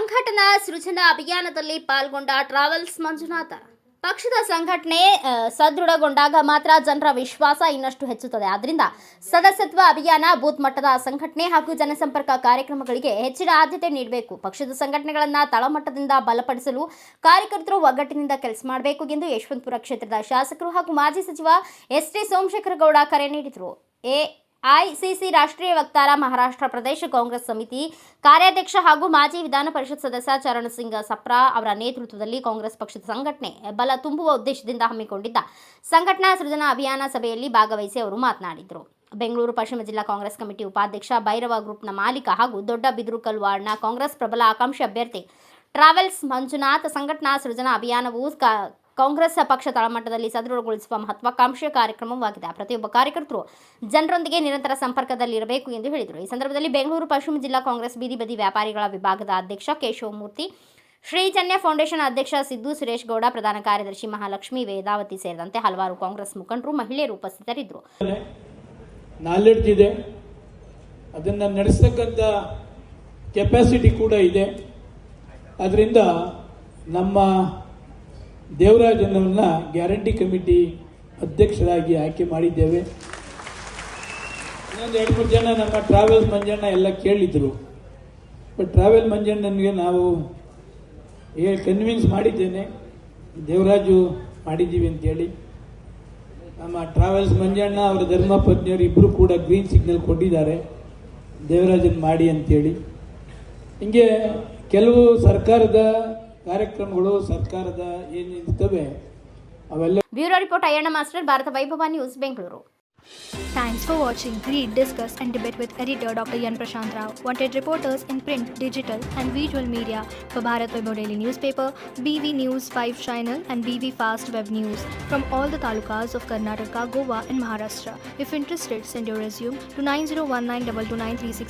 ಸಂಘಟನಾ ಸೃಜನಾ ಅಭಿಯಾನದಲ್ಲಿ ಪಾಲ್ಗೊಂಡ ಟ್ರಾವೆಲ್ಸ್ ಮಂಜುನಾಥ. ಪಕ್ಷದ ಸಂಘಟನೆ ಸದೃಢಗೊಂಡಾಗ ಮಾತ್ರ ಜನರ ವಿಶ್ವಾಸ ಇನ್ನಷ್ಟು ಹೆಚ್ಚುತ್ತದೆ. ಆದ್ದರಿಂದ ಸದಸ್ಯತ್ವ ಅಭಿಯಾನ, ಬೂತ್ ಮಟ್ಟದ ಸಂಘಟನೆ ಹಾಗೂ ಜನಸಂಪರ್ಕ ಕಾರ್ಯಕ್ರಮಗಳಿಗೆ ಹೆಚ್ಚಿನ ಆದ್ಯತೆ ನೀಡಬೇಕು. ಪಕ್ಷದ ಸಂಘಟನೆಗಳನ್ನು ತಳಮಟ್ಟದಿಂದ ಬಲಪಡಿಸಲು ಕಾರ್ಯಕರ್ತರು ಒಗ್ಗಟ್ಟಿನಿಂದ ಕೆಲಸ ಮಾಡಬೇಕು ಎಂದು ಯಶವಂತಪುರ ಕ್ಷೇತ್ರದ ಶಾಸಕರು ಹಾಗೂ ಮಾಜಿ ಸಚಿವ ಎಸ್.ಟಿ. ಸೋಮಶೇಖರಗೌಡ ಕರೆ ನೀಡಿದರು. ಎಐಸಿಸಿ ರಾಷ್ಟ್ರೀಯ ವಕ್ತಾರ, ಮಹಾರಾಷ್ಟ್ರ ಪ್ರದೇಶ ಕಾಂಗ್ರೆಸ್ ಸಮಿತಿ ಕಾರ್ಯಾಧ್ಯಕ್ಷ ಹಾಗೂ ಮಾಜಿ ವಿಧಾನ ಪರಿಷತ್ ಸದಸ್ಯ ಚರಣ್ ಸಿಂಗ್ ಸಪ್ರಾ ಅವರ ನೇತೃತ್ವದಲ್ಲಿ ಕಾಂಗ್ರೆಸ್ ಪಕ್ಷದ ಸಂಘಟನೆ ಬಲ ತುಂಬುವ ಉದ್ದೇಶದಿಂದ ಹಮ್ಮಿಕೊಂಡಿದ್ದ ಸಂಘಟನಾ ಸೃಜನಾ ಅಭಿಯಾನ ಸಭೆಯಲ್ಲಿ ಭಾಗವಹಿಸಿ ಅವರು ಮಾತನಾಡಿದರು. ಬೆಂಗಳೂರು ಪಶ್ಚಿಮ ಜಿಲ್ಲಾ ಕಾಂಗ್ರೆಸ್ ಕಮಿಟಿ ಉಪಾಧ್ಯಕ್ಷ, ಭೈರವ ಗ್ರೂಪ್ನ ಮಾಲೀಕ ಹಾಗೂ ದೊಡ್ಡಬಿದರಕಲ್ ವಾರ್ಡ್ನ ಕಾಂಗ್ರೆಸ್ ಪ್ರಬಲ ಆಕಾಂಕ್ಷಿ ಅಭ್ಯರ್ಥಿ ಟ್ರಾವೆಲ್ಸ್ ಮಂಜುನಾಥ್. ಸಂಘಟನಾ ಸೃಜನಾ ಅಭಿಯಾನವು ಕಾಂಗ್ರೆಸ್ ಪಕ್ಷ ತಳಮಟ್ಟದಲ್ಲಿ ಸದೃಢಗೊಳಿಸುವ ಮಹತ್ವಾಕಾಂಕ್ಷೆಯ ಕಾರ್ಯಕ್ರಮವಾಗಿದೆ. ಪ್ರತಿಯೊಬ್ಬ ಕಾರ್ಯಕರ್ತರು ಜನರೊಂದಿಗೆ ನಿರಂತರ ಸಂಪರ್ಕದಲ್ಲಿರಬೇಕು ಎಂದು ಹೇಳಿದರು. ಈ ಸಂದರ್ಭದಲ್ಲಿ ಬೆಂಗಳೂರು ಪಶ್ಚಿಮ ಜಿಲ್ಲಾ ಕಾಂಗ್ರೆಸ್ ಬೀದಿ ಬದಿ ವ್ಯಾಪಾರಿಗಳ ವಿಭಾಗದ ಅಧ್ಯಕ್ಷ ಕೇಶವಮೂರ್ತಿ, ಶ್ರೀ ಚನ್ಯ ಫೌಂಡೇಶನ್ ಅಧ್ಯಕ್ಷ ಸಿದ್ದು ಸುರೇಶ್ ಗೌಡ, ಪ್ರಧಾನ ಕಾರ್ಯದರ್ಶಿ ಮಹಾಲಕ್ಷ್ಮಿ, ವೇದಾವತಿ ಸೇರಿದಂತೆ ಹಲವಾರು ಕಾಂಗ್ರೆಸ್ ಮುಖಂಡರು, ಮಹಿಳೆಯರು ಉಪಸ್ಥಿತರಿದ್ದರು. ನಾಲೆಡ್ಜ್ ಇದೆ, ಅದನ್ನು ನಡೆಸತಕ್ಕಂಥ ಕೆಪಾಸಿಟಿ ಕೂಡ ಇದೆ. ಅದರಿಂದ ನಮ್ಮ ದೇವರಾಜನವನ್ನ ಗ್ಯಾರಂಟಿ ಕಮಿಟಿ ಅಧ್ಯಕ್ಷರಾಗಿ ಆಯ್ಕೆ ಮಾಡಿದ್ದೇವೆ. ಇನ್ನೊಂದು 2-3 ಜನ ನಮ್ಮ ಟ್ರಾವೆಲ್ ಮಂಜಣ್ಣ ಎಲ್ಲ ಕೇಳಿದ್ರು. ಬಟ್ ಟ್ರಾವೆಲ್ ಮಂಜಣ್ಣನಿಗೆ ನಾವು ಕನ್ವಿನ್ಸ್ ಮಾಡಿದ್ದೇನೆ, ದೇವರಾಜು ಮಾಡಿದ್ದೀವಿ ಅಂತೇಳಿ. ನಮ್ಮ ಟ್ರಾವೆಲ್ಸ್ ಮಂಜಣ್ಣ ಅವರ ಧರ್ಮಪತ್ನಿಯವರು ಇಬ್ಬರು ಕೂಡ ಗ್ರೀನ್ ಸಿಗ್ನಲ್ ಕೊಟ್ಟಿದ್ದಾರೆ, ದೇವರಾಜನ್ ಮಾಡಿ ಅಂತೇಳಿ. ಹಿಂಗೆ ಕೆಲವು ಸರ್ಕಾರದ ಕಾರ್ಯಕ್ರಮಗಳು, ಸರ್ಕಾರದ ಏನಿರ್ತವೆ ಅವೆಲ್ಲ. Bureau report Ayyanna master, Bharat Vaibhav news, Bengaluru. Thanks for watching. Read, discuss and debate with editor Dr. Yan Prashant Rao. Wanted reporters in print, digital and visual media for Bharat Vaibhav Daily Newspaper, BV News 5 Channel and BV Fast Web News from all the talukas of Karnataka, Goa and Maharashtra. If interested, send your resume to 9019229369.